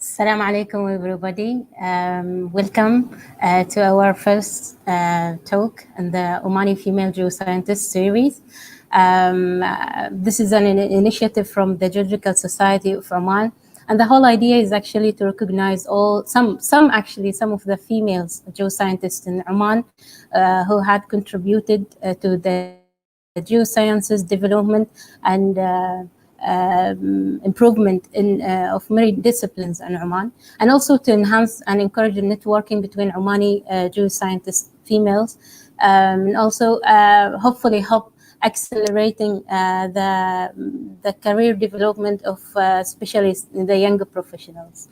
Assalamu alaikum, everybody. Welcome to our first talk in the Omani Female Geoscientists series. This is an initiative from the Geological Society of Oman, and the whole idea is actually to recognize some of the females geoscientists in Oman who had contributed to the geosciences development and improvement of many disciplines in Oman, and also to enhance and encourage the networking between Omani geoscientist females, and also hopefully help accelerating the career development of specialists, the younger professionals.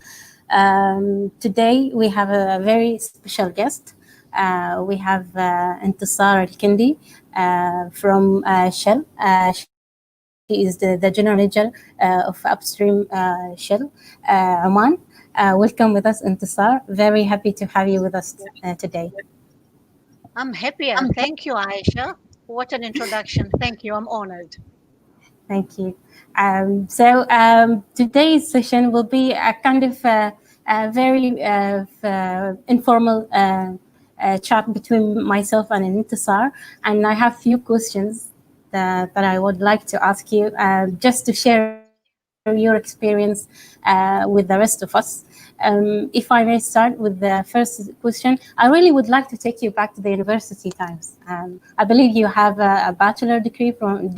Today we have a very special guest. We have Intissar Al Kindy from Shell. She is the General Manager of Upstream Shell, Oman. Welcome with us, Intissar. Very happy to have you with us today. I'm happier. Thank you, Aisha. What an introduction. Thank you. I'm honored. Thank you. Today's session will be a kind of a very informal chat between myself and Intissar, and I have a few questions that I would like to ask you, just to share your experience with the rest of us. If I may start with the first question, I really would like to take you back to the university times. I believe you have a bachelor degree from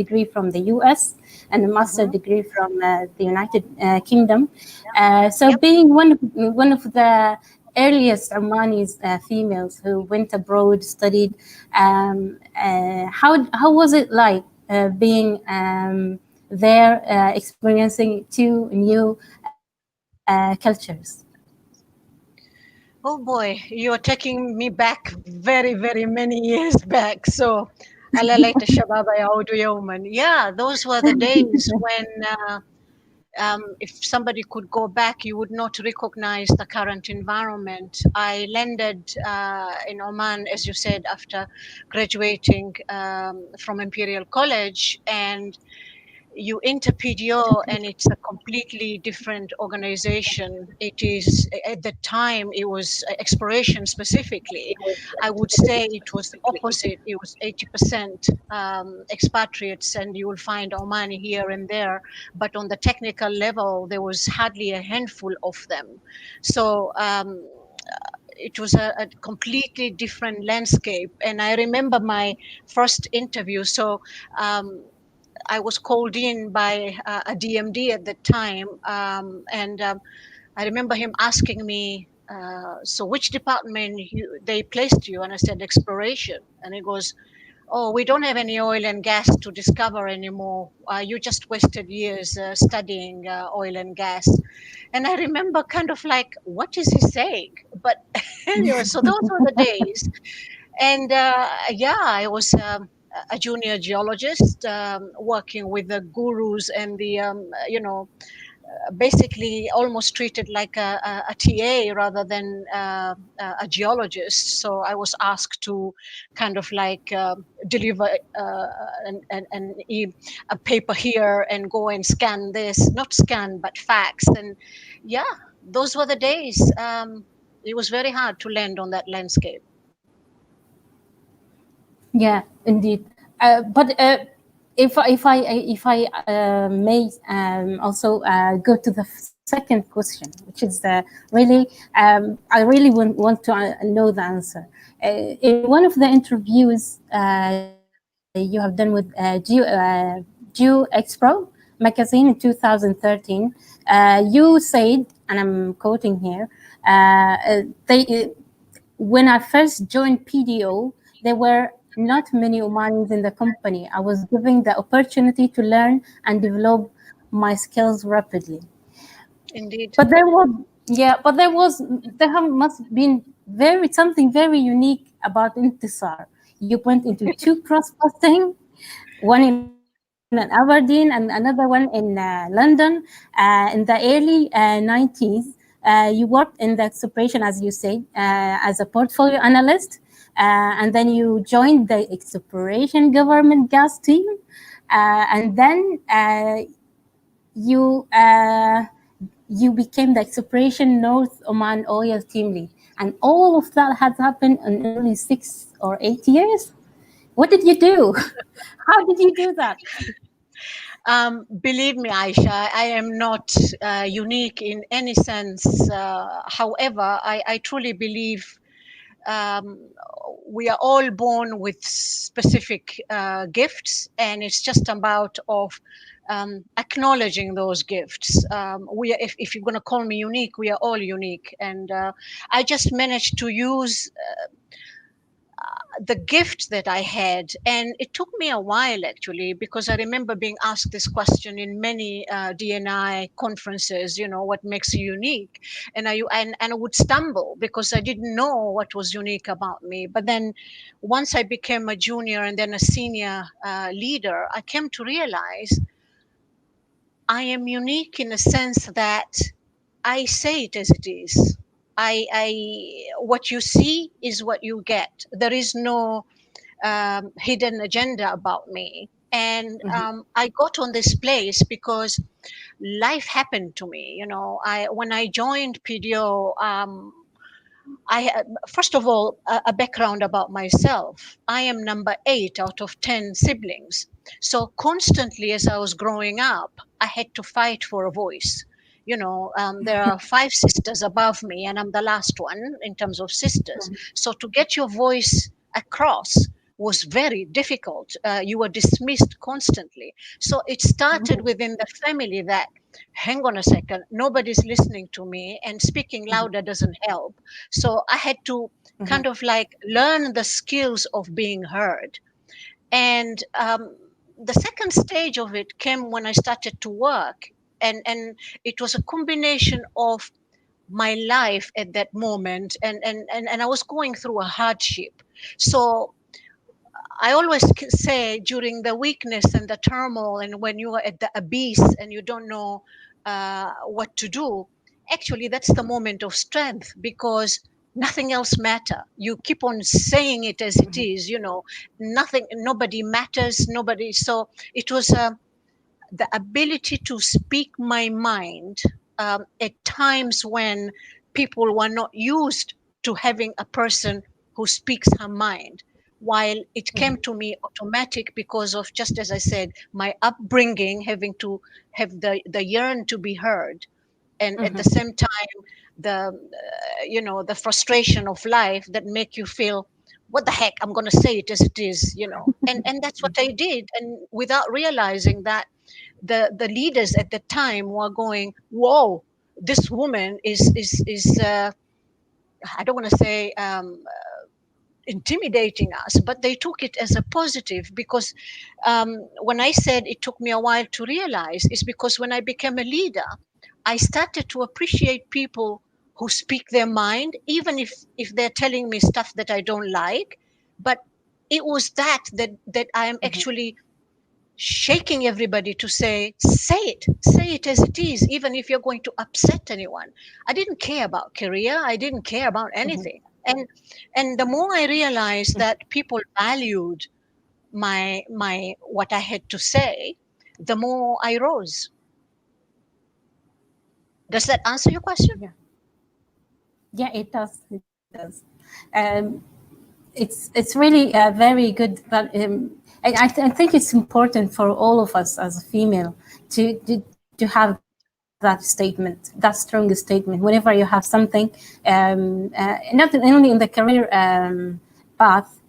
the US and a master degree from the United Kingdom. Being one of the earliest Omanis females who went abroad, studied, how was it like being there, experiencing two new cultures? Oh boy, you're taking me back very, very many years back. So, على ليت الشباب يعودوا يوما. Yeah, those were the days when if somebody could go back, you would not recognize the current environment. I landed in Oman, as you said, after graduating from Imperial College, and you enter PDO and it's a completely different organization. It is, at the time, it was exploration specifically. I would say it was the opposite. It was 80% expatriates, and you will find Omani here and there. But on the technical level, there was hardly a handful of them. So it was a completely different landscape. And I remember my first interview. So I was called in by a DMD at the time, and I remember him asking me, so which department they placed you? And I said, exploration. And he goes, oh, we don't have any oil and gas to discover anymore. You just wasted years studying oil and gas. And I remember kind of like, what is he saying? But anyway, so those were the days. And yeah, I was a junior geologist, working with the gurus and the, basically almost treated like a TA rather than a geologist. So I was asked to kind of like deliver a paper here and go and scan this, not scan, but fax. And yeah, those were the days. It was very hard to land on that landscape. Yeah, indeed. But if I may also go to the second question, which is really, I really want to know the answer. In one of the interviews you have done with GeoExpro magazine in 2013, you said, and I'm quoting here, when I first joined PDO, there were not many Omanis in the company. I was given the opportunity to learn and develop my skills rapidly. Indeed. But there must have been something very unique about Intissar. You went into two cross-posting, one in Aberdeen and another one in London. In the early 90s, you worked in the exploration, as you said, as a portfolio analyst, and then you joined the exploration government gas team, and then you you became the Exploration North Oman Oil Team Lead. And all of that has happened in only 6 or 8 years. What did you do? How did you do that? Believe me, Aisha, I am not unique in any sense. However, I truly believe um, we are all born with specific gifts, and it's just about of acknowledging those gifts. We are, if you're going to call me unique, we are all unique, and I just managed to use the gift that I had. And it took me a while actually, because I remember being asked this question in many DNI conferences, you know, what makes you unique? And I would stumble because I didn't know what was unique about me. But then once I became a junior and then a senior leader, I came to realize I am unique in a sense that I say it as it is. What you see is what you get. There is no hidden agenda about me. And I got on this place because life happened to me. You know, when I joined PDO, first of all, a background about myself. I am number 8 out of 10 siblings. So constantly, as I was growing up, I had to fight for a voice. You know, there are 5 sisters above me, and I'm the last one in terms of sisters. So to get your voice across was very difficult. You were dismissed constantly. So it started within the family that, hang on a second, nobody's listening to me, and speaking louder doesn't help. So I had to kind of like learn the skills of being heard. And the second stage of it came when I started to work. And it was a combination of my life at that moment. And I was going through a hardship. So I always say during the weakness and the turmoil, and when you are at the abyss and you don't know what to do, actually that's the moment of strength, because nothing else matter. You keep on saying it as it is, you know, nothing, nobody matters, nobody. So it was the ability to speak my mind at times when people were not used to having a person who speaks her mind, while it came to me automatic because of, just as I said, my upbringing, having to have the yearn to be heard, and at the same time the you know, the frustration of life that make you feel, what the heck, I'm going to say it as it is, you know. And that's what I did, and without realizing that the leaders at the time were going, whoa, this woman is I don't want to say intimidating us, but they took it as a positive. Because when I said it took me a while to realize, is because when I became a leader, I started to appreciate people who speak their mind, even if they're telling me stuff that I don't like. But it was that I am actually shaking everybody to say it as it is, even if you're going to upset anyone. I didn't care about career, I didn't care about anything. And the more I realized that people valued my what I had to say, the more I rose. Does that answer your question? Yeah, it does. It does. Um, it's really very good. But I think it's important for all of us as a female to have that statement, that strong statement. Whenever you have something, not only in the career path,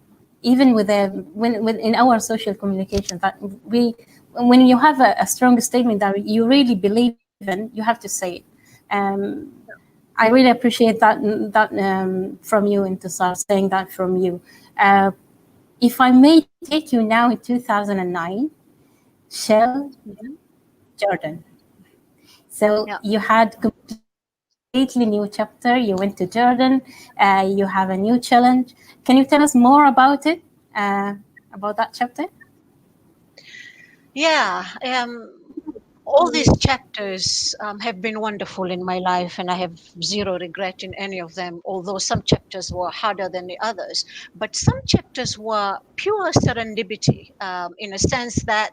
even with when in our social communication, that when you have a strong statement that you really believe in, you have to say it. I really appreciate that from you, Intissar, saying that from you. If I may take you now in 2009, Shell, Jordan. So you had completely new chapter. You went to Jordan. You have a new challenge. Can you tell us more about it? About that chapter? Yeah. All these chapters have been wonderful in my life, and I have zero regret in any of them, although some chapters were harder than the others. But some chapters were pure serendipity, in a sense that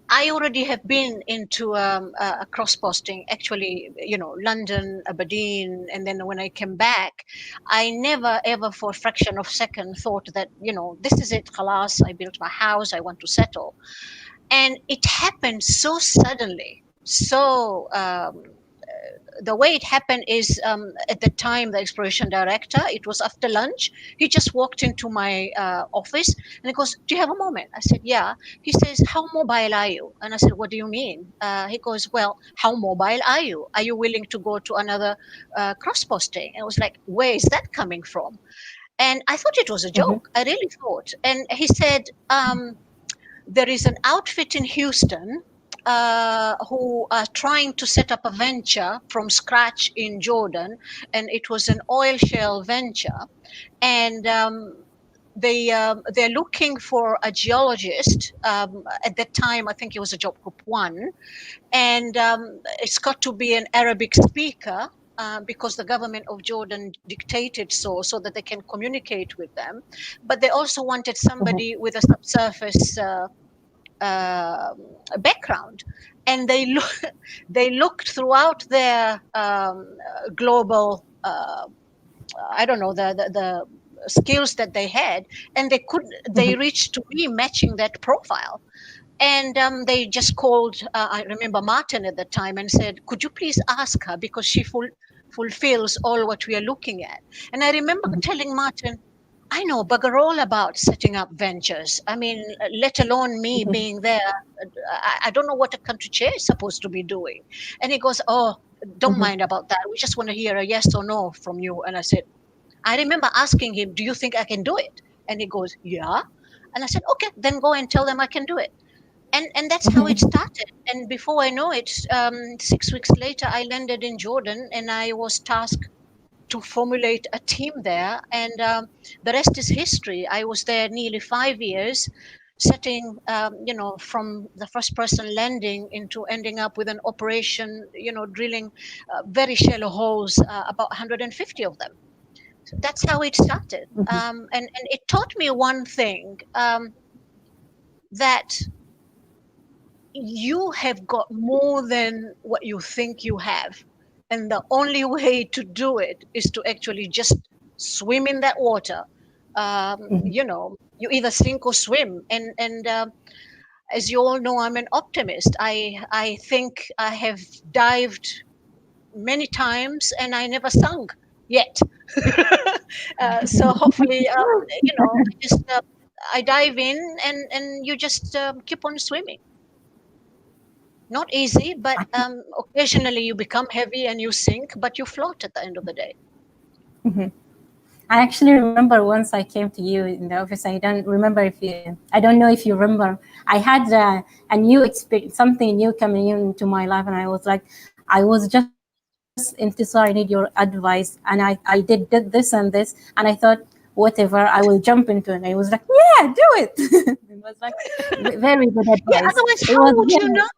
I already have been into a cross posting, actually, London, Aberdeen, and then when I came back, I never ever for a fraction of a second thought that, this is it, khalas, I built my house, I want to settle. And it happened so suddenly. So the way it happened is, at the time, the exploration director, it was after lunch, he just walked into my office and he goes, do you have a moment? I said, yeah. He says, how mobile are you? And I said, what do you mean? He goes, well, how mobile are you? Are you willing to go to another cross posting? And I was like, where is that coming from? And I thought it was a joke. I really thought. And he said, there is an outfit in Houston who are trying to set up a venture from scratch in Jordan, and it was an oil shale venture, and they're looking for a geologist. At that time, I think it was a job group 1, and it's got to be an Arabic speaker. Because the government of Jordan dictated so that they can communicate with them, but they also wanted somebody with a subsurface background, and they looked throughout their global I don't know, the skills that they had, and they reached to me matching that profile. And they just called, I remember Martin at the time, and said, could you please ask her, because she fulfills all what we are looking at. And I remember telling Martin, I know bugger all about setting up ventures. I mean, let alone me being there. I don't know what a country chair is supposed to be doing. And he goes, oh, don't mind about that. We just want to hear a yes or no from you. And I said, I remember asking him, do you think I can do it? And he goes, yeah. And I said, okay, then go and tell them I can do it. And that's how it started. And before I know it, 6 weeks later, I landed in Jordan, and I was tasked to formulate a team there. And the rest is history. I was there nearly 5 years, setting, from the first person landing into ending up with an operation, drilling very shallow holes, about 150 of them. So that's how it started. And it taught me one thing, that you have got more than what you think you have. And the only way to do it is to actually just swim in that water. You either sink or swim. And as you all know, I'm an optimist. I think I have dived many times and I never sunk yet. So hopefully, I dive in, and you just keep on swimming. Not easy, but occasionally you become heavy and you sink, but you float at the end of the day. I actually remember once I came to you in the office. I don't know if you remember. I had a new experience, something new coming into my life, and I was like, I was just Intissar, I need your advice, and I did this and this, and I thought, whatever, I will jump into it. I was like, yeah, do it. It was like very good advice. Yeah, otherwise, how would you know?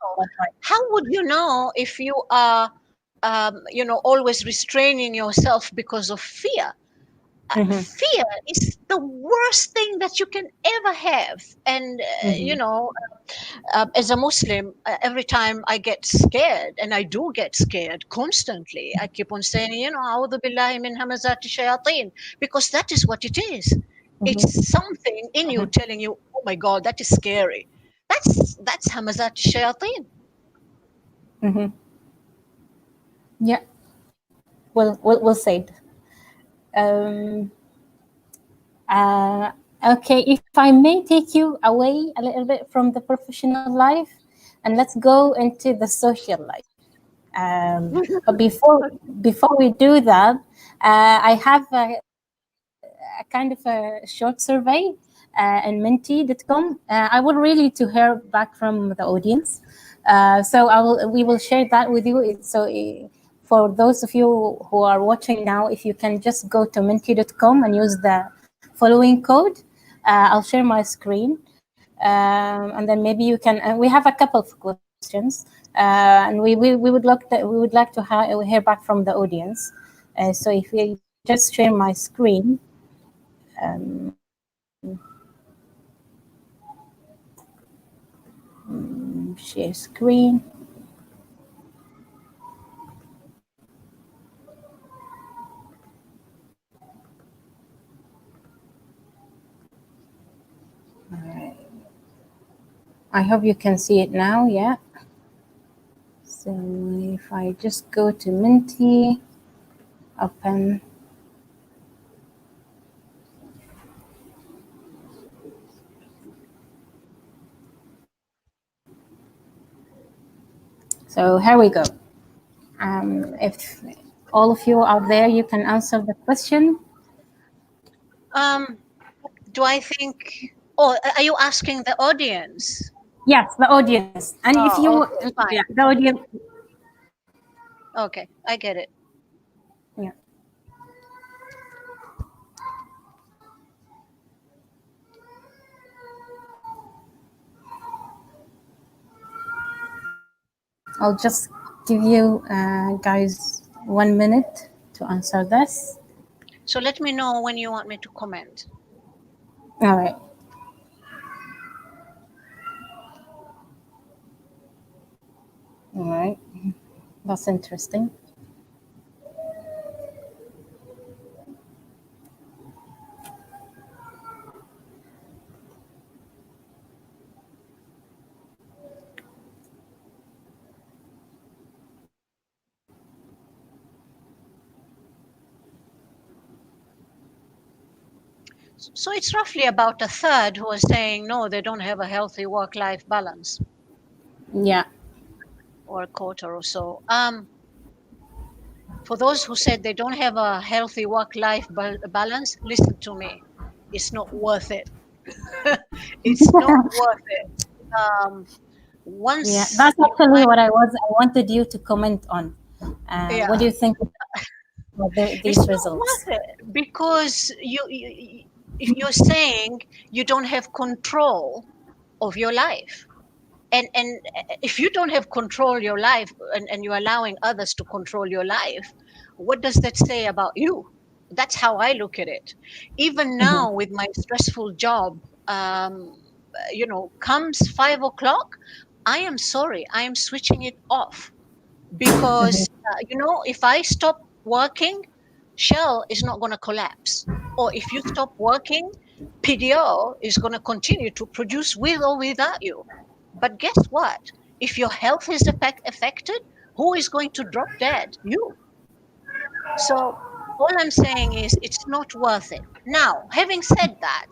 How would you know if you are, always restraining yourself because of fear? Fear is the worst thing that you can ever have. And, as a Muslim, every time I get scared, and I do get scared constantly, I keep on saying, A'udhu billahi min hamazati shayateen, because that is what it is. It's something in you telling you, oh my God, that is scary. That's hamazati shayateen. Yeah. We'll say it. Okay, if I may take you away a little bit from the professional life, and let's go into the social life. But before we do that, I have a kind of a short survey in menti.com. I would really to hear back from the audience. So we will share that with you. For those of you who are watching now, if you can just go to menti.com and use the following code, I'll share my screen. And then maybe you can. We have a couple of questions, and we would like to hear back from the audience. So if we just share my screen. share screen. All right. I hope you can see it now, yeah? So if I just go to Minty, open. So here we go. If all of you are there, you can answer the question. Do I think? Oh, are you asking the audience? Yes, the audience. And if you, okay, fine. yeah, the audience. Okay, I get it. Yeah. I'll just give you guys 1 minute to answer this. So let me know when you want me to comment. All right. All right. That's interesting. So it's roughly about a third who are saying no, they don't have a healthy work-life balance, Yeah. or a quarter or so. For those who said they don't have a healthy work-life balance, listen to me. It's not worth it. It's not worth it. Once Yeah, that's you actually find, what I wanted you to comment on. yeah, What do you think about these it's not results? worth it because if you're saying you don't have control of your life, and if you don't have control your life, and you're allowing others to control your life, what does that say about you? That's how I look at it. Even Mm-hmm. now with my stressful job, comes 5 o'clock, I am sorry, I am switching it off, Mm-hmm. because if I stop working, Shell is not going to collapse, or if you stop working, PDO is going to continue to produce with or without you. But guess what? If your health is affected, who is going to drop dead? You. So all I'm saying is it's not worth it. Now, having said that,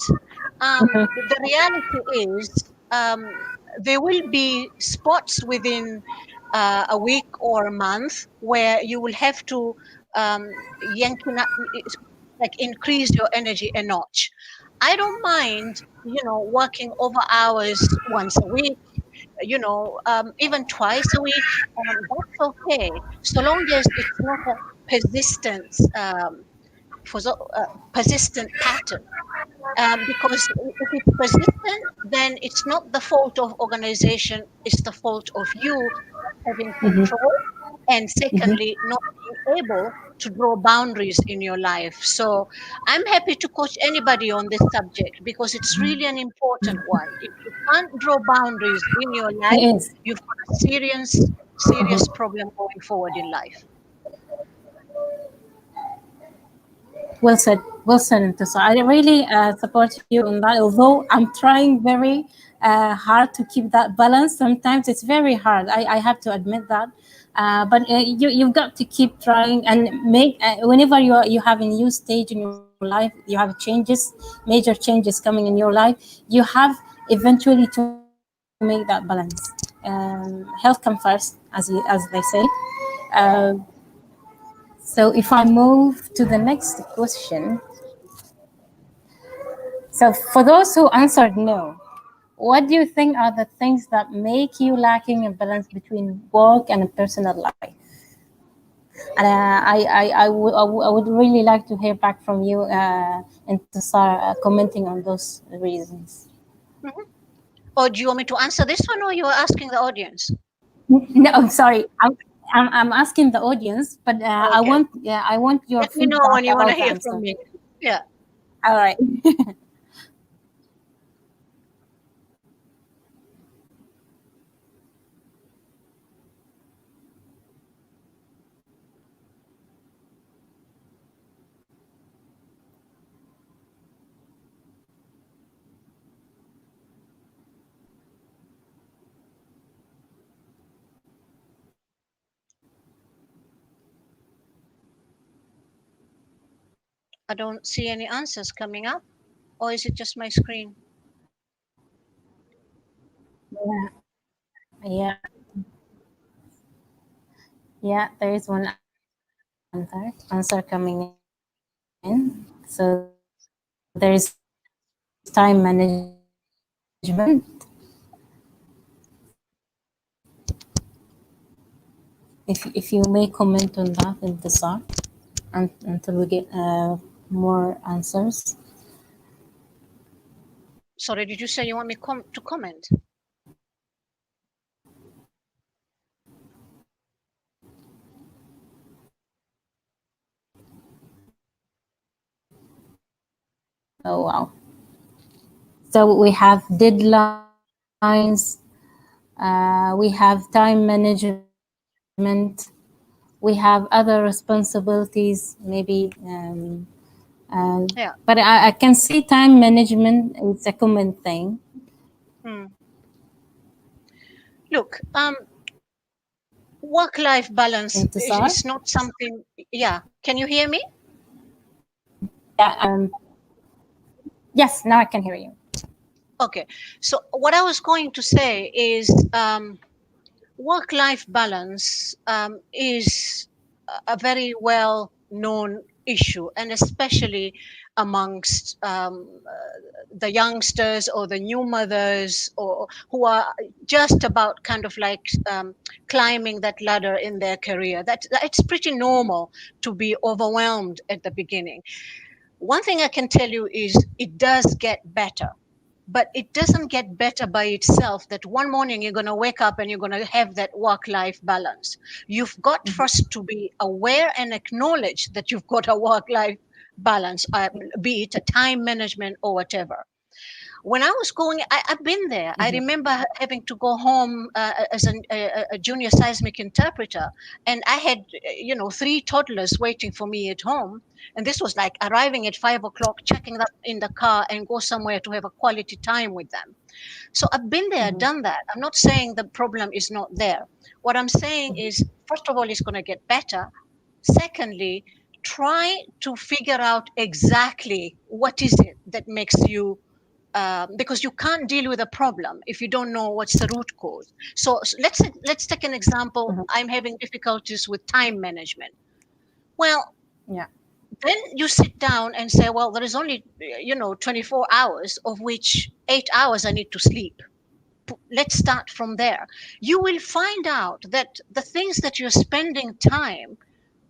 the reality is, there will be spots within a week or a month where you will have to like increase your energy a notch. I don't mind, working over hours once a week, even twice a week. That's okay, so long as it's not a persistent, persistent pattern. Because if it's persistent, then it's not the fault of organization; it's the fault of you having Mm-hmm. control, and Mm-hmm. secondly, not being able to draw boundaries in your life. So I'm happy to coach anybody on this subject because it's really an important one. If you can't draw boundaries in your It life, is. you've got a serious problem going forward in life. Well said, Intissar. I really support you on that. Although I'm trying very hard to keep that balance. Sometimes it's very hard. I have to admit that. But you've got to keep trying and make. Whenever you have a new stage in your life, you have changes, major changes coming in your life. You have eventually to make that balance. Health comes first, as they say. Uh, so if I move to the next question, so for those who answered no, what do you think are the things that make you lacking a balance between work and a personal life? And I would really like to hear back from you and to start commenting on those reasons. Mhm. Or do you want me to answer this one, or you are asking the audience? No, I'm sorry. I'm asking the audience, but Okay. I want your Let me know feedback when you want to about the hear from answer. me. Yeah. All right. I don't see any answers coming up. Or is it just my screen? Yeah, yeah, there is one answer coming in. So there is time management. If you may comment on that in the start, until we get more answers. Sorry, did you say you want me to comment? Oh wow! So we have deadlines. We have time management. We have other responsibilities. Maybe, but Yeah. I can see time management is a common thing. Hmm. Look, work-life balance Intisar? is not something. Yeah. Can you hear me? Yeah. Yes. Now I can hear you. Okay. So what I was going to say is, work-life balance is a very well known issue, and especially amongst the youngsters or the new mothers, or who are just about kind of like climbing that ladder in their career. That it's pretty normal to be overwhelmed at the beginning. One thing I can tell you is it does get better, but it doesn't get better by itself that one morning you're going to wake up and you're going to have that work life balance. You've got first to be aware and acknowledge that you've got a work life balance, be it a time management or whatever. When I was going, I've been there. I remember having to go home as a junior seismic interpreter, and I had, three toddlers waiting for me at home. And this was like arriving at 5 o'clock, checking up in the car, and go somewhere to have a quality time with them. So I've been there, done that. I'm not saying the problem is not there. What I'm saying is, first of all, it's going to get better. Secondly, try to figure out exactly what is it that makes you, because you can't deal with a problem if you don't know what's the root cause. So let's take an example. I'm having difficulties with time management. Well, Yeah. then you sit down and say, well, there is only 24 hours, of which 8 hours I need to sleep. Let's start from there. You will find out that the things that you're spending time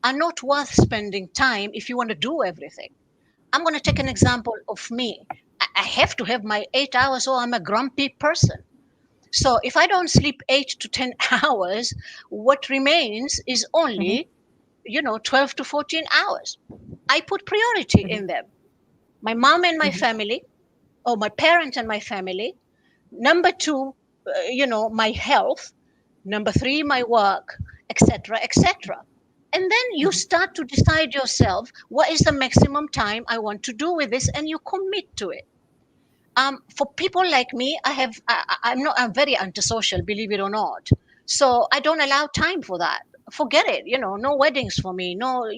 are not worth spending time if you want to do everything. I'm going to take an example of me. I have to have my 8 hours, or I'm a grumpy person. So if I don't sleep 8 to 10 hours, what remains is only, 12 to 14 hours. I put priority in them. My mom and my family, or my parent and my family. Number two, my health. Number three, my work, etc., etc. And then you start to decide yourself what is the maximum time I want to do with this, and you commit to it. For people like me, I'm very antisocial, believe it or not. So I don't allow time for that. Forget it. No weddings for me. No,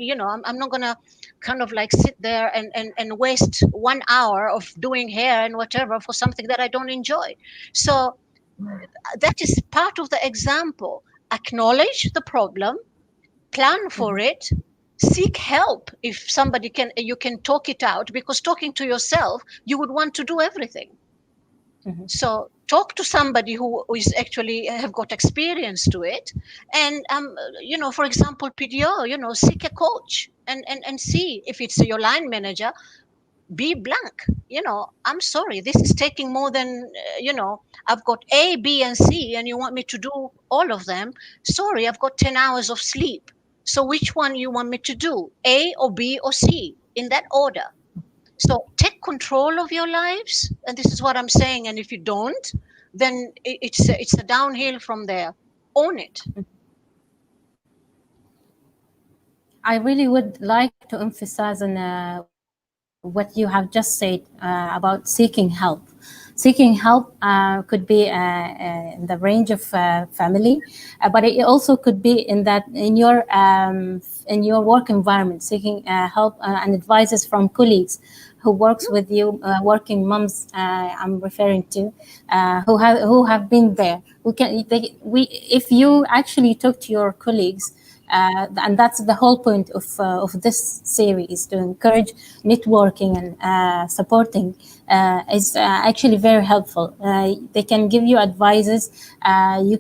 I'm not gonna kind of like sit there and waste 1 hour of doing hair and whatever for something that I don't enjoy. So that is part of the example. Acknowledge the problem, plan for it, seek help. If somebody can, you can talk it out, because talking to yourself, you would want to do everything. So talk to somebody who is actually have got experience to it. And for example, PDO, seek a coach, and see if it's your line manager. Be blank. I'm sorry, this is taking more than, I've got A, B, and C, and you want me to do all of them. Sorry, I've got 10 hours of sleep. So which one you want me to do, A or B or C, in that order? So take control of your lives, and this is what I'm saying. And if you don't, then it's a downhill from there. Own it. I really would like to emphasize on what you have just said about seeking help. Seeking help could be in the range of family, but it also could be in your work environment, seeking help and advices from colleagues who works with you, working moms. I'm referring to who have been there. If you actually talk to your colleagues. And that's the whole point of this series, to encourage networking and supporting. Is actually very helpful. They can give you advices. You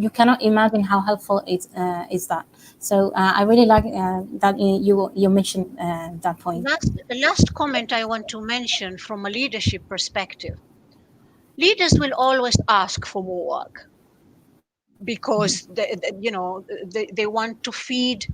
cannot imagine how helpful is that. So I really like that you mentioned that point. Last comment I want to mention from a leadership perspective. Leaders will always ask for more work because they want to feed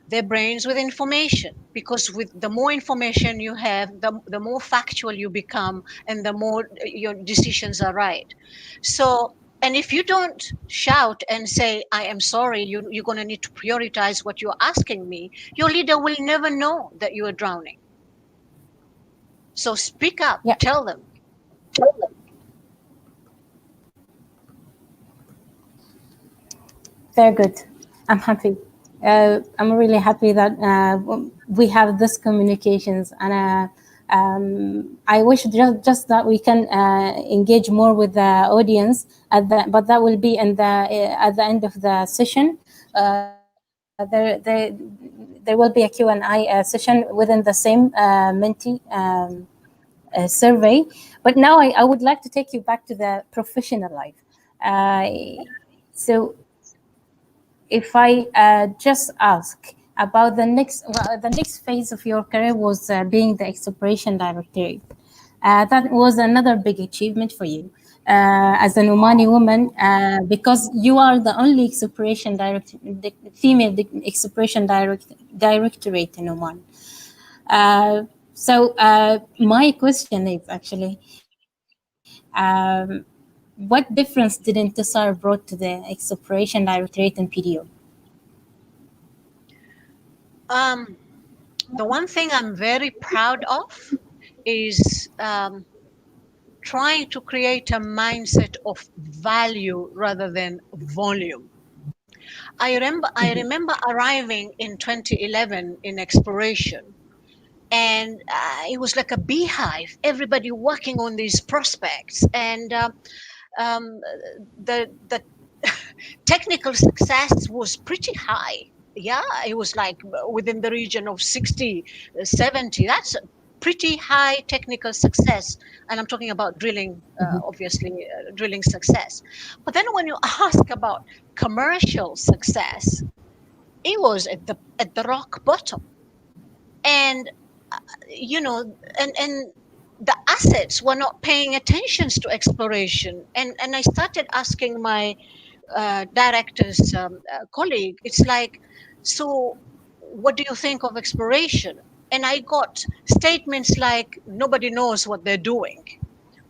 their brains with information, because with the more information you have, the more factual you become, and the more your decisions are right. So, and if you don't shout and say, I am sorry, you're going to need to prioritize what you're asking me, your leader will never know that you are drowning. So speak up, Yeah. tell them. Very good. I'm happy. I'm really happy that we have this communications, and I wish just that we can engage more with the audience but that will be at the end of the session. There will be a Q&A session within the same Menti survey. But now I would like to take you back to the professional life. So if I just ask about the next phase of your career was being the Exploration Directorate. That was another big achievement for you as an Omani woman, because you are the only female Exploration Directorate in Oman. So my question is actually, what difference did Intissar brought to the Exploration Directorate and PDO? The one thing I'm very proud of is trying to create a mindset of value rather than volume. I remember arriving in 2011 in exploration, and it was like a beehive, everybody working on these prospects, and um, the technical success was pretty high. Yeah, it was like within the region of 60, 70. That's a pretty high technical success, and I'm talking about drilling, obviously, drilling success. But then when you ask about commercial success, it was at the rock bottom. And and the assets were not paying attention to exploration. And I started asking my director's colleague, it's like, so what do you think of exploration? And I got statements like, nobody knows what they're doing,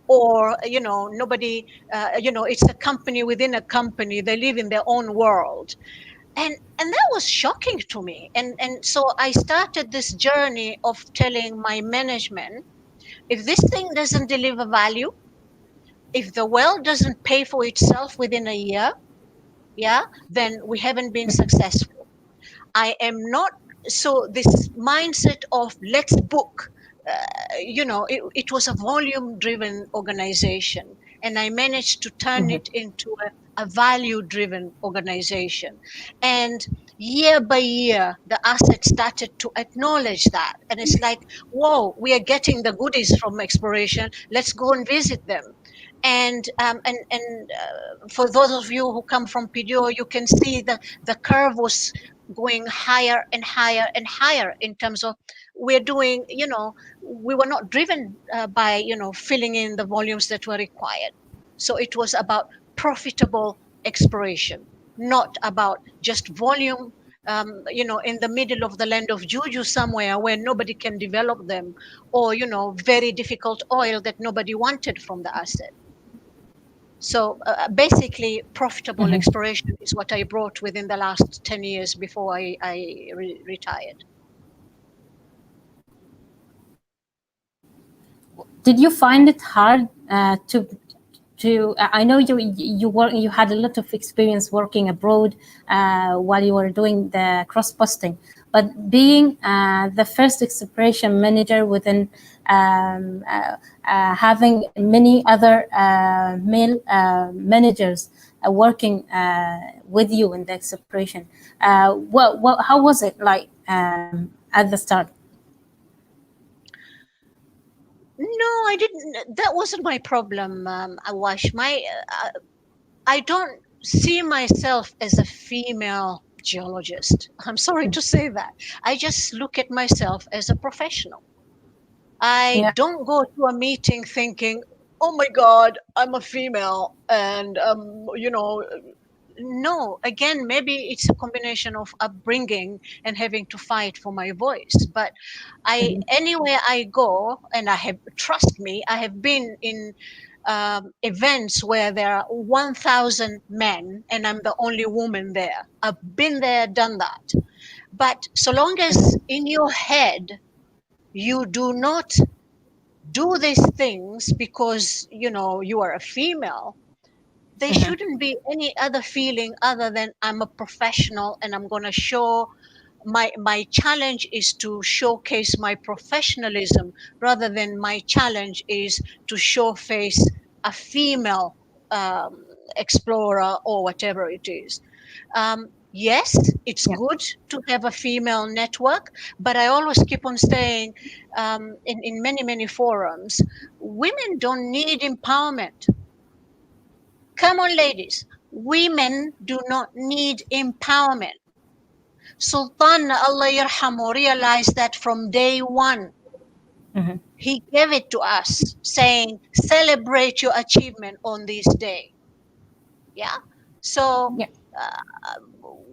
or nobody, it's a company within a company, they live in their own world. And that was shocking to me. And so I started this journey of telling my management, if this thing doesn't deliver value, if the well doesn't pay for itself within a year, yeah, then we haven't been successful. I am not. So this mindset of let's book, it was a volume driven organization, and I managed to turn it into a value driven organization. And year by year, the assets started to acknowledge that. And it's like, whoa, we are getting the goodies from exploration. Let's go and visit them. And for those of you who come from PDO, you can see the curve was going higher and higher and higher in terms of we're doing, we were not driven by, filling in the volumes that were required. So it was about profitable exploration, not about just volume, in the middle of the land of Juju somewhere where nobody can develop them, or, very difficult oil that nobody wanted from the asset. So basically, profitable exploration is what I brought within the last 10 years before I retired. Did you find it hard to I know you had a lot of experience working abroad while you were doing the cross posting, but being the first exploration manager within having many other male managers working with you in the exploration, how was it like at the start? No, I didn't. That wasn't my problem, Awash. I don't see myself as a female geologist. I'm sorry to say that. I just look at myself as a professional. I Yeah. don't go to a meeting thinking, "Oh my God, I'm a female," and no. Again, maybe it's a combination of upbringing and having to fight for my voice. But anywhere I go, and trust me, I have been in events where there are 1,000 men and I'm the only woman there. I've been there, done that. But so long as in your head you do not do these things because you are a female, there shouldn't be any other feeling other than I'm a professional and I'm going to show my challenge is to showcase my professionalism rather than my challenge is to showcase a female explorer or whatever it is. Yes, it's good to have a female network, but I always keep on saying in many forums, women don't need empowerment. Come on, ladies. Women do not need empowerment. Sultan, Allah yarhamu, realized that from day one. He gave it to us, saying, celebrate your achievement on this day. Yeah? So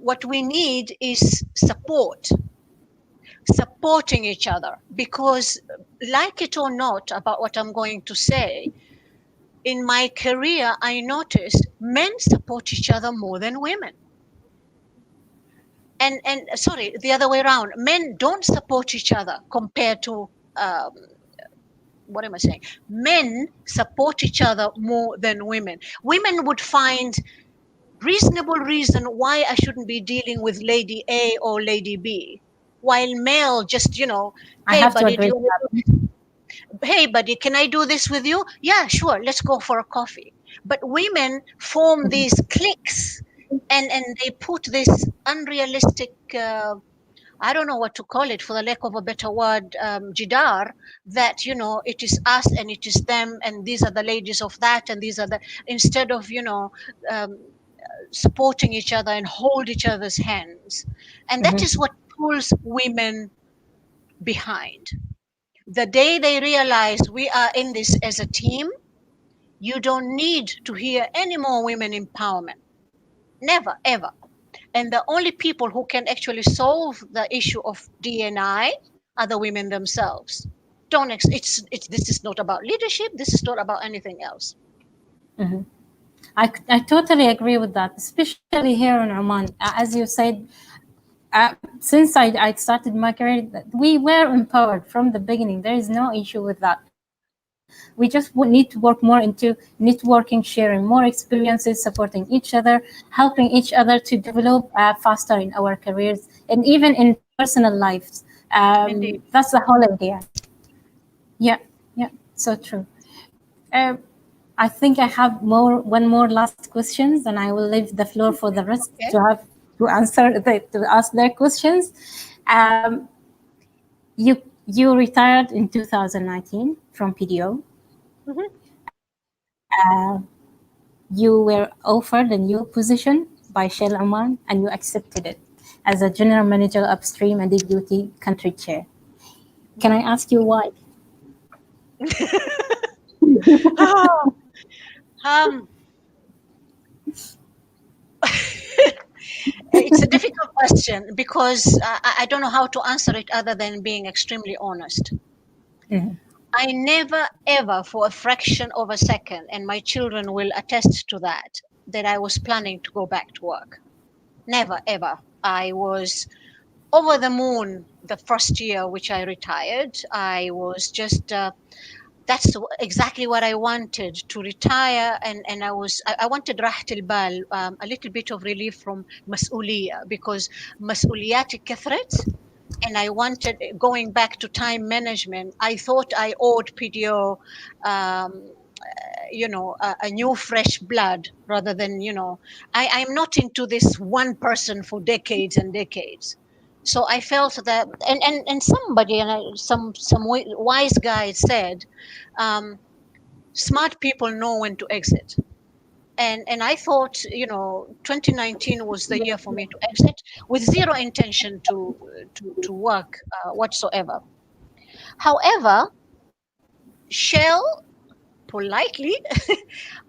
what we need is supporting each other. Because, like it or not, about what I'm going to say, in my career, I noticed men support each other more than women. And sorry, the other way around. Men don't support each other compared to what am I saying? Men support each other more than women. Women would find reasonable reason why I shouldn't be dealing with lady A or lady B, while male just I have to agree with that. Hey buddy, can I do this with you? Yeah, sure, let's go for a coffee. But women form these cliques and they put this unrealistic I don't know what to call it, for the lack of a better word, jidar, that it is us and it is them and these are the ladies of that and these are the, instead of um, supporting each other and hold each other's hands. And that is what pulls women behind. The day they realize we are in this as a team, you don't need to hear any more women empowerment. Never, ever. And the only people who can actually solve the issue of D&I are the women themselves. This is not about leadership. This is not about anything else. I totally agree with that, especially here in Oman. As you said, since I started my career, we were empowered from the beginning. There is no issue with that. We just need to work more into networking, sharing more experiences, supporting each other, helping each other to develop faster in our careers and even in personal lives. Indeed. That's the whole idea. Yeah, so true. I think I have one more last questions, and I will leave the floor for the rest to ask their questions. You retired in 2019 from PDO. You were offered a new position by Shell Oman, and you accepted it as a general manager upstream and deputy country chair. Can I ask you why? It's a difficult question because I don't know how to answer it other than being extremely honest. I never, ever, for a fraction of a second, and my children will attest to that I was planning to go back to work. Never, ever. I was over the moon the first year which I retired. I was just that's exactly what I wanted, to retire. And I wanted راحة البال, a little bit of relief from مسؤولية, because مسؤولياتي كثرت. And I wanted, going back to time management, I thought I owed PDO, a new fresh blood, rather than, I'm not into this one person for decades and decades. So I felt that, and somebody, some wise guy said, um, smart people know when to exit. And I thought, 2019 was the year for me to exit, with zero intention to work whatsoever. However, Shell politely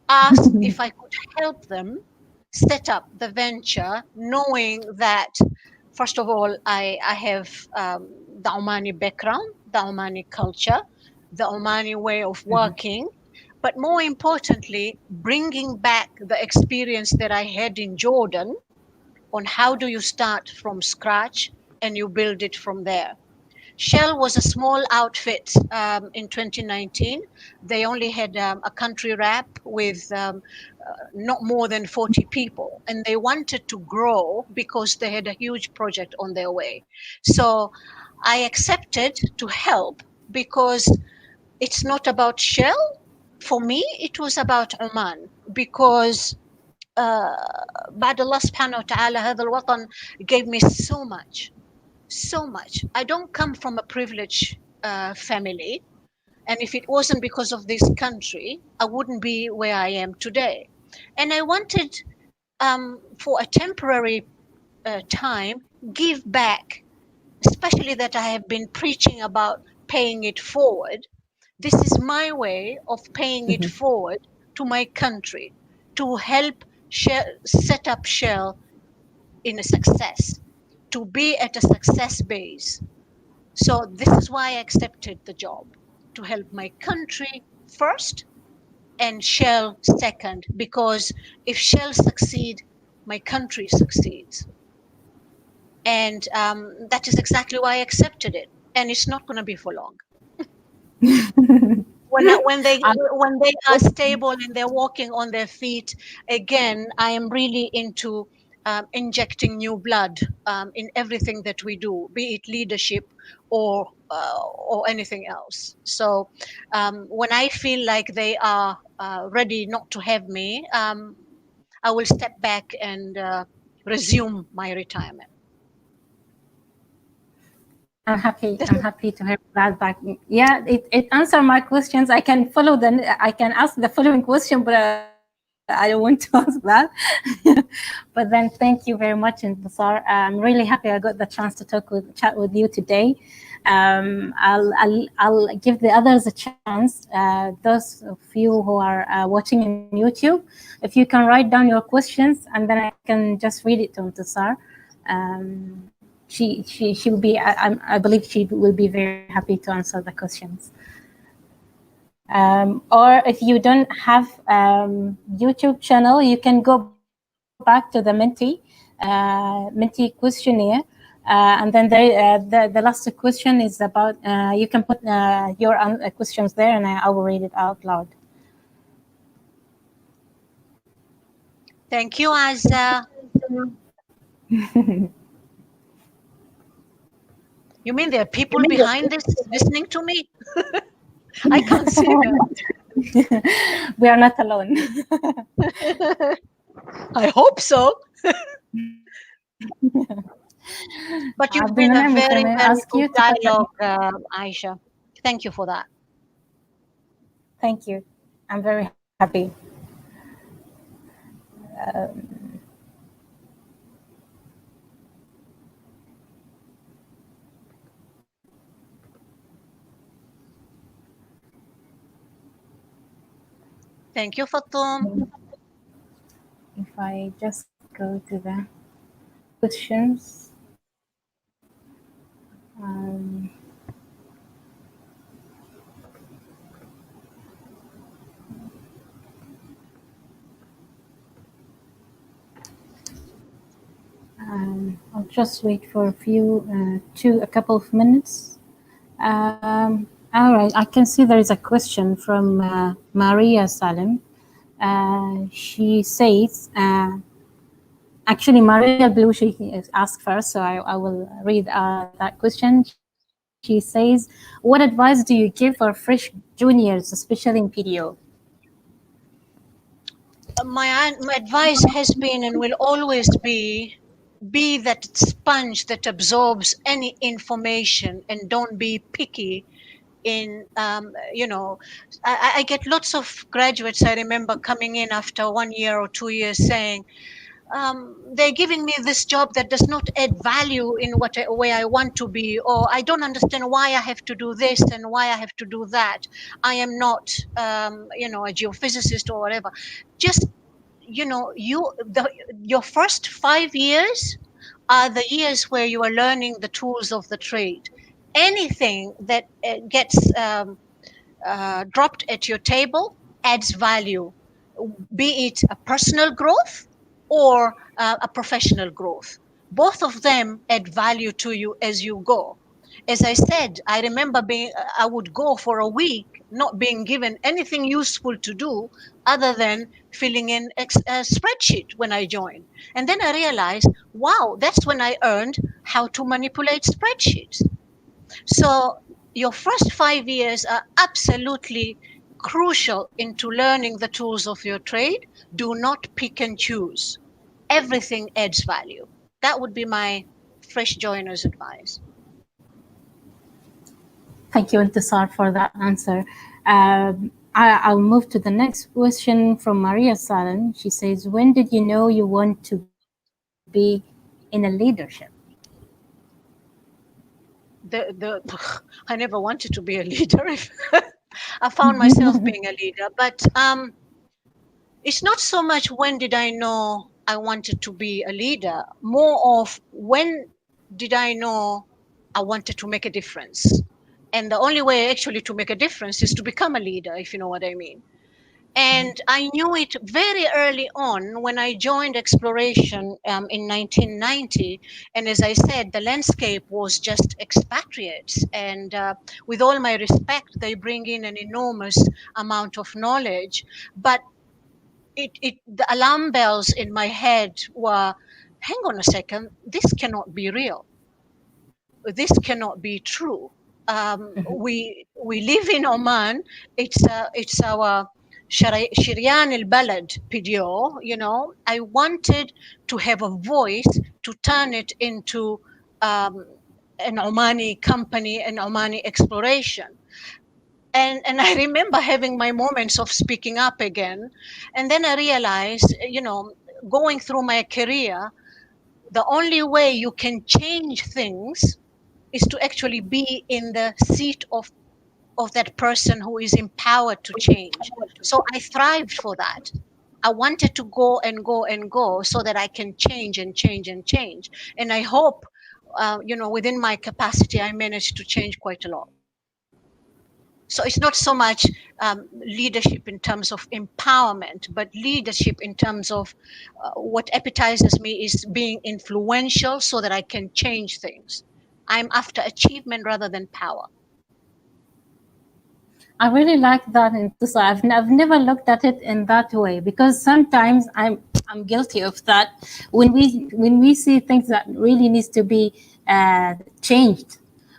asked if I could help them set up the venture, knowing that, first of all, I have the Omani background, the Omani culture, the Omani way of working, but more importantly, bringing back the experience that I had in Jordan on how do you start from scratch and you build it from there. Shell was a small outfit in 2019. They only had a country rep with not more than 40 people, and they wanted to grow because they had a huge project on their way. So I accepted to help, because it's not about Shell. For me, it was about Oman, because بعد الله سبحانه وتعالى هذا الوطن gave me so much, so much. I don't come from a privileged family, and if it wasn't because of this country, I wouldn't be where I am today. And I wanted, for a temporary time, give back, especially that I have been preaching about paying it forward. This is my way of paying it forward to my country, to help set up Shell in a success, to be at a success base. So this is why I accepted the job, to help my country first and Shell second, because if Shell succeed, my country succeeds. And that is exactly why I accepted it. And it's not going to be for long. When they are stable and they're walking on their feet again, I am really into injecting new blood in everything that we do, be it leadership or anything else. So when I feel like they are ready not to have me, I will step back and resume my retirement. I'm happy to hear that back. Yeah, it answered my questions. I can ask the following question, but I don't want to ask that. But then thank you very much, Intissar. I'm really happy I got the chance to chat with you today. I'll give the others a chance. Those of you who are watching on YouTube, if you can write down your questions, and then I can just read it to Intissar. She will be. I believe she will be very happy to answer the questions. Or if you don't have YouTube channel, you can go back to the Menti questionnaire, and then the last question is about. You can put your questions there, and I will read it out loud. Thank you, Azza. You mean there are people behind this listening to me? I can't see them. We are not alone. I hope so. But you've been a very, very good dialogue, Aisha. Thank you for that. Thank you. I'm very happy. Thank you, Fatum. If I just go to the questions. I'll just wait for a couple of minutes. All right, I can see there is a question from Maria Salim. She says, actually, Maria Blue, she is asked first, so I will read that question. She says, what advice do you give for fresh juniors, especially in PDO? My advice has been and will always be that sponge that absorbs any information and don't be picky in I get lots of graduates I remember coming in after 1 year or 2 years saying, they're giving me this job that does not add value in where I want to be, or I don't understand why I have to do this and why I have to do that. I am not, a geophysicist or whatever. Just, your first 5 years are the years where you are learning the tools of the trade. Anything that gets dropped at your table adds value, be it a personal growth or a professional growth. Both of them add value to you as you go. As I said, I remember I would go for a week not being given anything useful to do other than filling in a spreadsheet when I joined. And then I realized, wow, that's when I earned how to manipulate spreadsheets. So your first 5 years are absolutely crucial into learning the tools of your trade. Do not pick and choose. Everything adds value. That would be my fresh joiners advice. Thank you, Intisar, for that answer. I'll move to the next question from Maria Salan. She says, when did you know you want to be in a leadership? I never wanted to be a leader. I found myself being a leader, but it's not so much when did I know I wanted to be a leader, more of when did I know I wanted to make a difference. And the only way actually to make a difference is to become a leader, if you know what I mean. And I knew it very early on when I joined Exploration in 1990. And as I said, the landscape was just expatriates. And with all my respect, they bring in an enormous amount of knowledge. But the alarm bells in my head were, hang on a second, this cannot be real. This cannot be true. We live in Oman. It's our Shiryan al-Balad PDO. I wanted to have a voice to turn it into an Omani company, an Omani exploration. And I remember having my moments of speaking up again. And then I realized, going through my career, the only way you can change things is to actually be in the seat of that person who is empowered to change. So I thrived for that. I wanted to go and go and go so that I can change and change and change. And I hope, within my capacity, I managed to change quite a lot. So it's not so much leadership in terms of empowerment, but leadership in terms of what appetizes me is being influential so that I can change things. I'm after achievement rather than power. I really like that. I've never looked at it in that way, because sometimes I'm guilty of that. When we see things that really needs to be changed,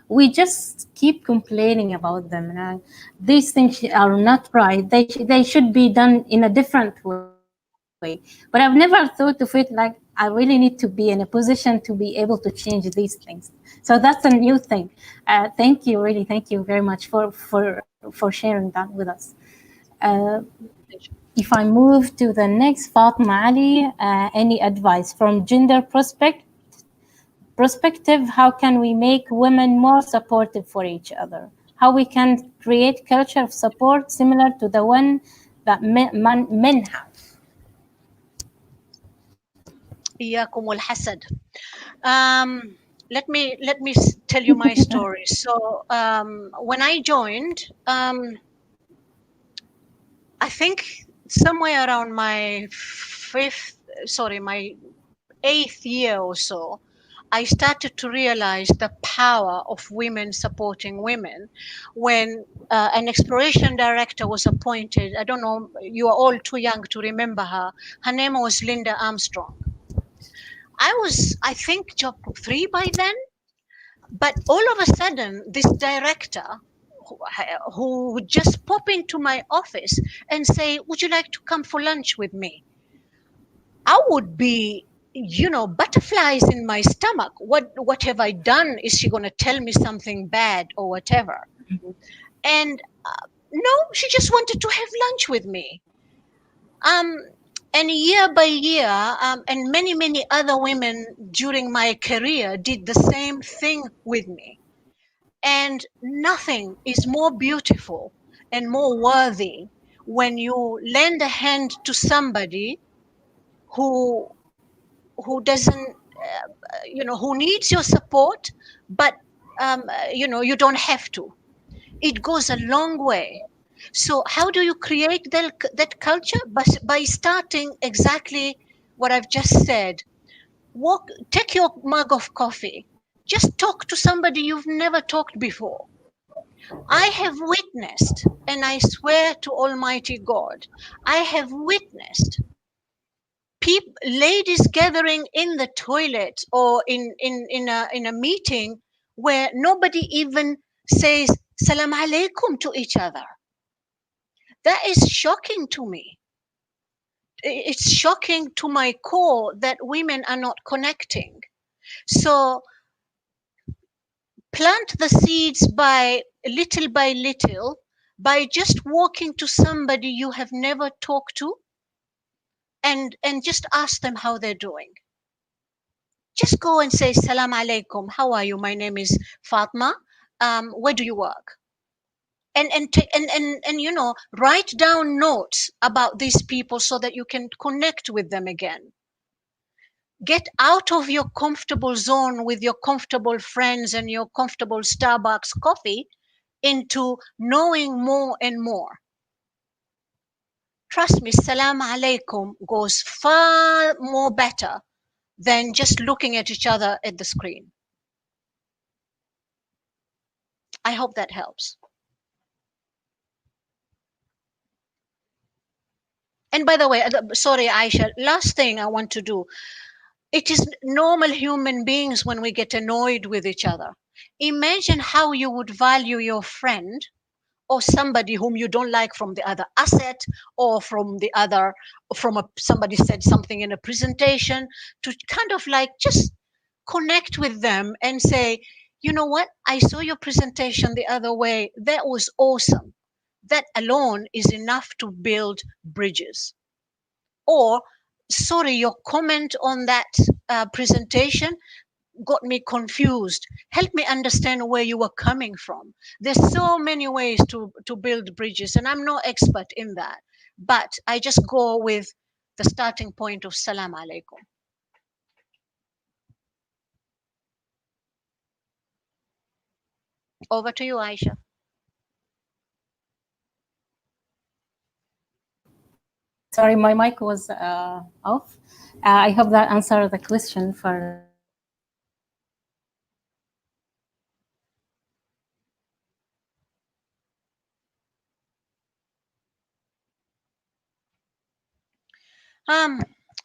we just keep complaining about them. And these things are not right. They should be done in a different way. But I've never thought of it like I really need to be in a position to be able to change these things. So that's a new thing. Thank you, really, thank you very much for sharing that with us. Uh, if I move to the next, Fatma Ali, any advice from gender perspective, how can we make women more supportive for each other? How we can create culture of support similar to the one that men have? إياكم والحسد. Let me tell you my story. So when I joined, I think somewhere around my 8th year or so, I started to realize the power of women supporting women when an exploration director was appointed. I don't know, you are all too young to remember her. Her name was Linda Armstrong. I was, I think, job 3 by then. But all of a sudden, this director who would just pop into my office and say, "Would you like to come for lunch with me?" I would be, butterflies in my stomach. What have I done? Is she going to tell me something bad or whatever? And no, she just wanted to have lunch with me. Um, and year by year, and many other women during my career did the same thing with me. And nothing is more beautiful and more worthy when you lend a hand to somebody who doesn't, who needs your support, but you don't have to. It goes a long way. So how do you create that culture? By starting exactly what I've just said. Take your mug of coffee. Just talk to somebody you've never talked before. I have witnessed, and I swear to Almighty God, I have witnessed ladies gathering in the toilet or in a meeting where nobody even says salam alaikum to each other. That is shocking to me. It's shocking to my core that women are not connecting. So plant the seeds by little, by just walking to somebody you have never talked to, and just ask them how they're doing. Just go and say salam alaikum, how are you, my name is Fatma, where do you work? And write down notes about these people so that you can connect with them again. Get out of your comfortable zone with your comfortable friends and your comfortable Starbucks coffee into knowing more and more. Trust me, salam alaikum goes far more better than just looking at each other at the screen. I hope that helps. And by the way, sorry, Aisha, last thing I want to do. It is normal human beings when we get annoyed with each other. Imagine how you would value your friend or somebody whom you don't like from the other asset, or from the other, somebody said something in a presentation, to kind of like just connect with them and say, you know what, I saw your presentation the other way, that was awesome. That alone is enough to build bridges. Or, sorry, your comment on that presentation got me confused. Help me understand where you were coming from. There's so many ways to build bridges, and I'm no expert in that. But I just go with the starting point of salam alaikum. Over to you, Aisha. Sorry, my mic was off. I hope that answered the question for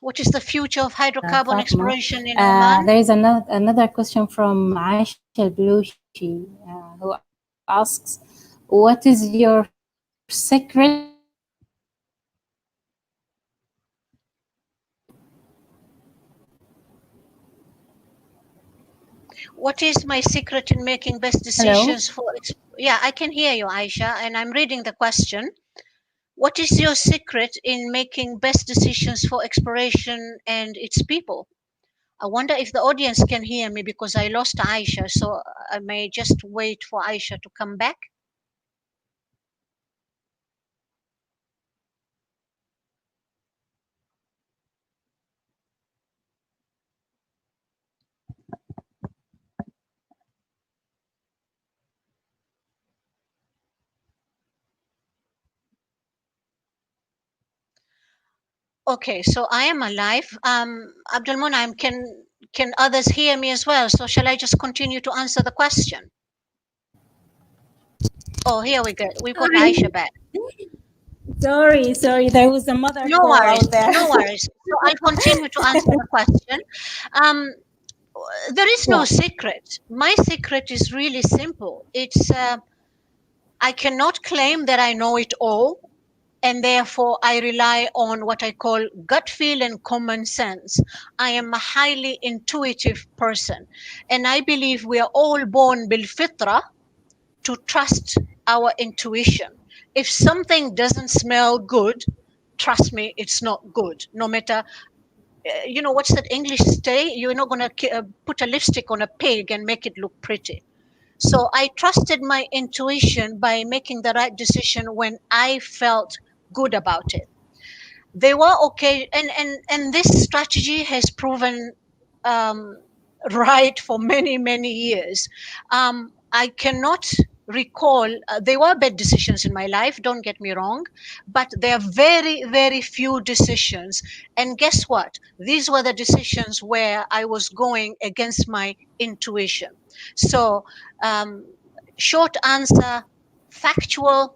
What is the future of hydrocarbon exploration in Oman? There is another question from Aisha Belushi, who asks, what is your secret What is my secret in making best decisions for? Yeah, I can hear you, Aisha, and I'm reading the question. What is your secret in making best decisions for exploration and its people? I wonder if the audience can hear me, because I lost Aisha, so I may just wait for Aisha to come back. Okay, so I am alive. Abdul Munaim, can can others hear me as well? So shall I just continue to answer the question? Oh, here we go. We've got Aisha back. Sorry, there was a mother No call worries, out there. no worries. So I'll continue to answer the question. Um, there is no Yeah. secret. My secret is really simple. It's I cannot claim that I know it all, and therefore I rely on what I call gut feel and common sense. I am a highly intuitive person, and I believe we are all born bil fitra, to trust our intuition. If something doesn't smell good, trust me, it's not good. No matter, what's that English say? You're not going to put a lipstick on a pig and make it look pretty. So I trusted my intuition by making the right decision when I felt good about it. They were okay, and this strategy has proven um, right for many years. I cannot recall, there were bad decisions in my life, don't get me wrong, but there are very few decisions, and guess what, these were the decisions where I was going against my intuition. So um, short answer, factual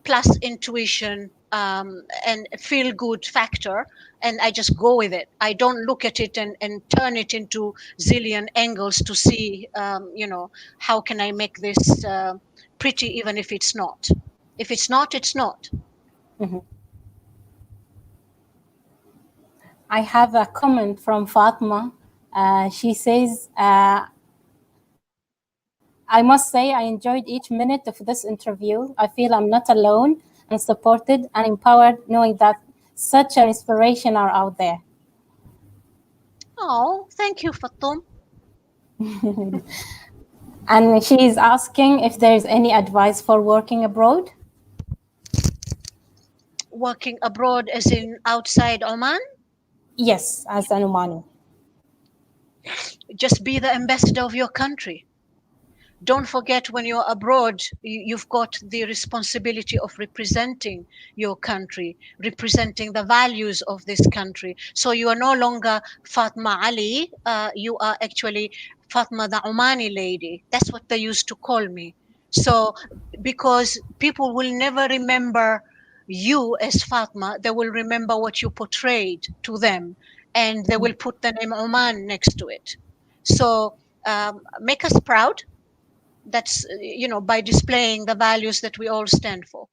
plus intuition, and feel good factor, and I just go with it. I don't look at it and turn it into zillion angles to see, how can I make this pretty, even if it's not. If it's not, it's not. Mhm. I have a comment from Fatma. She says, I must say I enjoyed each minute of this interview. I feel I'm not alone and supported and empowered knowing that such an inspiration are out there. Oh, thank you, Fatum. And she is asking if there is any advice for working abroad. Working abroad as in outside Oman? Yes, as an Omani. Just be the ambassador of your country. Don't forget, when you're abroad, you've got the responsibility of representing your country, representing the values of this country. So you are no longer Fatma Ali, you are actually Fatma the Omani lady. That's what they used to call me. So because people will never remember you as Fatma, they will remember what you portrayed to them, and they will put the name Oman next to it. So make us proud. That's, by displaying the values that we all stand for.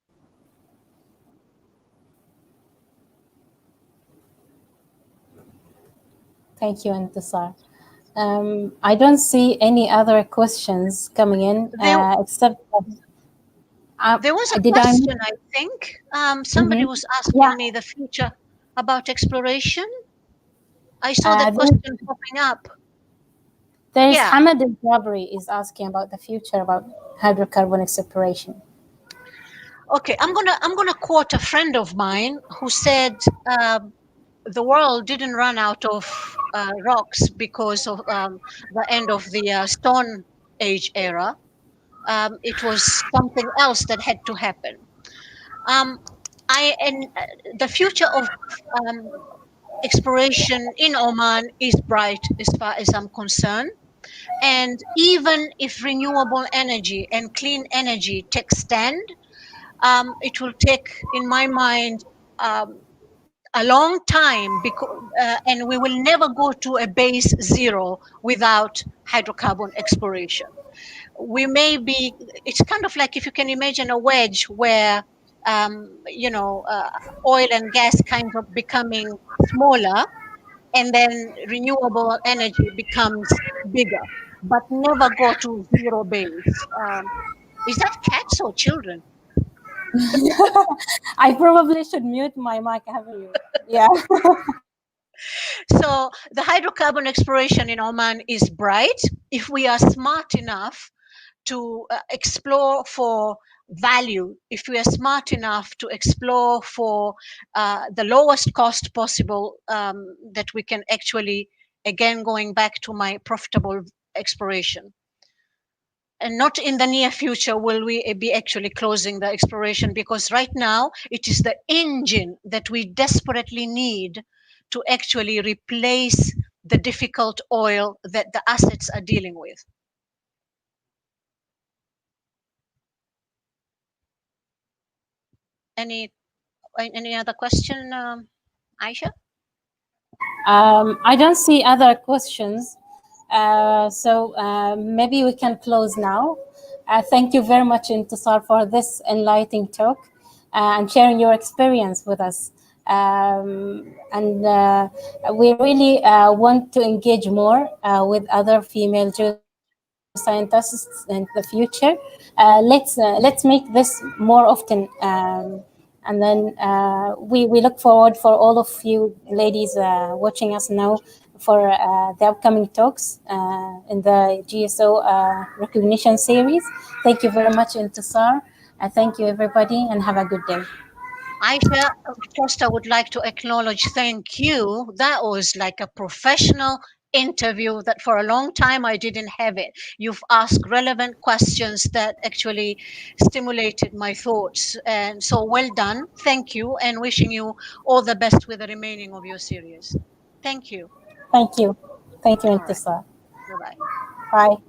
Thank you, Intissar. I don't see any other questions coming in, except There was a did I? question, I think. Somebody was Yeah, asking me the future about exploration. I saw that there, question popping up. there's Yeah. Hamad al-Jabri is asking about the future about hydrocarbon exploration. Okay. I'm gonna quote a friend of mine who said, the world didn't run out of rocks because of the end of the Stone Age era. It was something else that had to happen. Um, I and The future of um, exploration in Oman is bright as far as I'm concerned. And even if renewable energy and clean energy take stand, it will take, in my mind, a long time, because, and we will never go to a base zero without hydrocarbon exploration. We may be, it's kind of like, if you can imagine a wedge where, oil and gas kind of becoming smaller, and then renewable energy becomes bigger, but never go to zero base. Is that cats or children? I probably should mute my mic, haven't you? Yeah. So the hydrocarbon exploration in Oman is bright if we are smart enough to explore for value, if we are smart enough to explore for the lowest cost possible, that we can actually, again, going back to my profitable exploration. And not in the near future will we be actually closing the exploration, because right now it is the engine that we desperately need to actually replace the difficult oil that the assets are dealing with. Any other question, Aisha? I don't see other questions. So maybe we can close now. Thank you very much, Intissar, for this enlightening talk and sharing your experience with us. And we really want to engage more with other female geoscientists in the future. Let's make this more often. And then we look forward for all of you ladies watching us now for the upcoming talks in the GSO recognition series. Thank you very much, Intissar. Thank you, everybody, and have a good day. Aisha, first I would like to acknowledge, thank you. That was like a professional interview that for a long time I didn't have it. You've asked relevant questions that actually stimulated my thoughts. And so well done. Thank you, and wishing you all the best with the remaining of your series. Thank you. Thank you. Thank you, All right. Intissar. Bye-bye. Bye.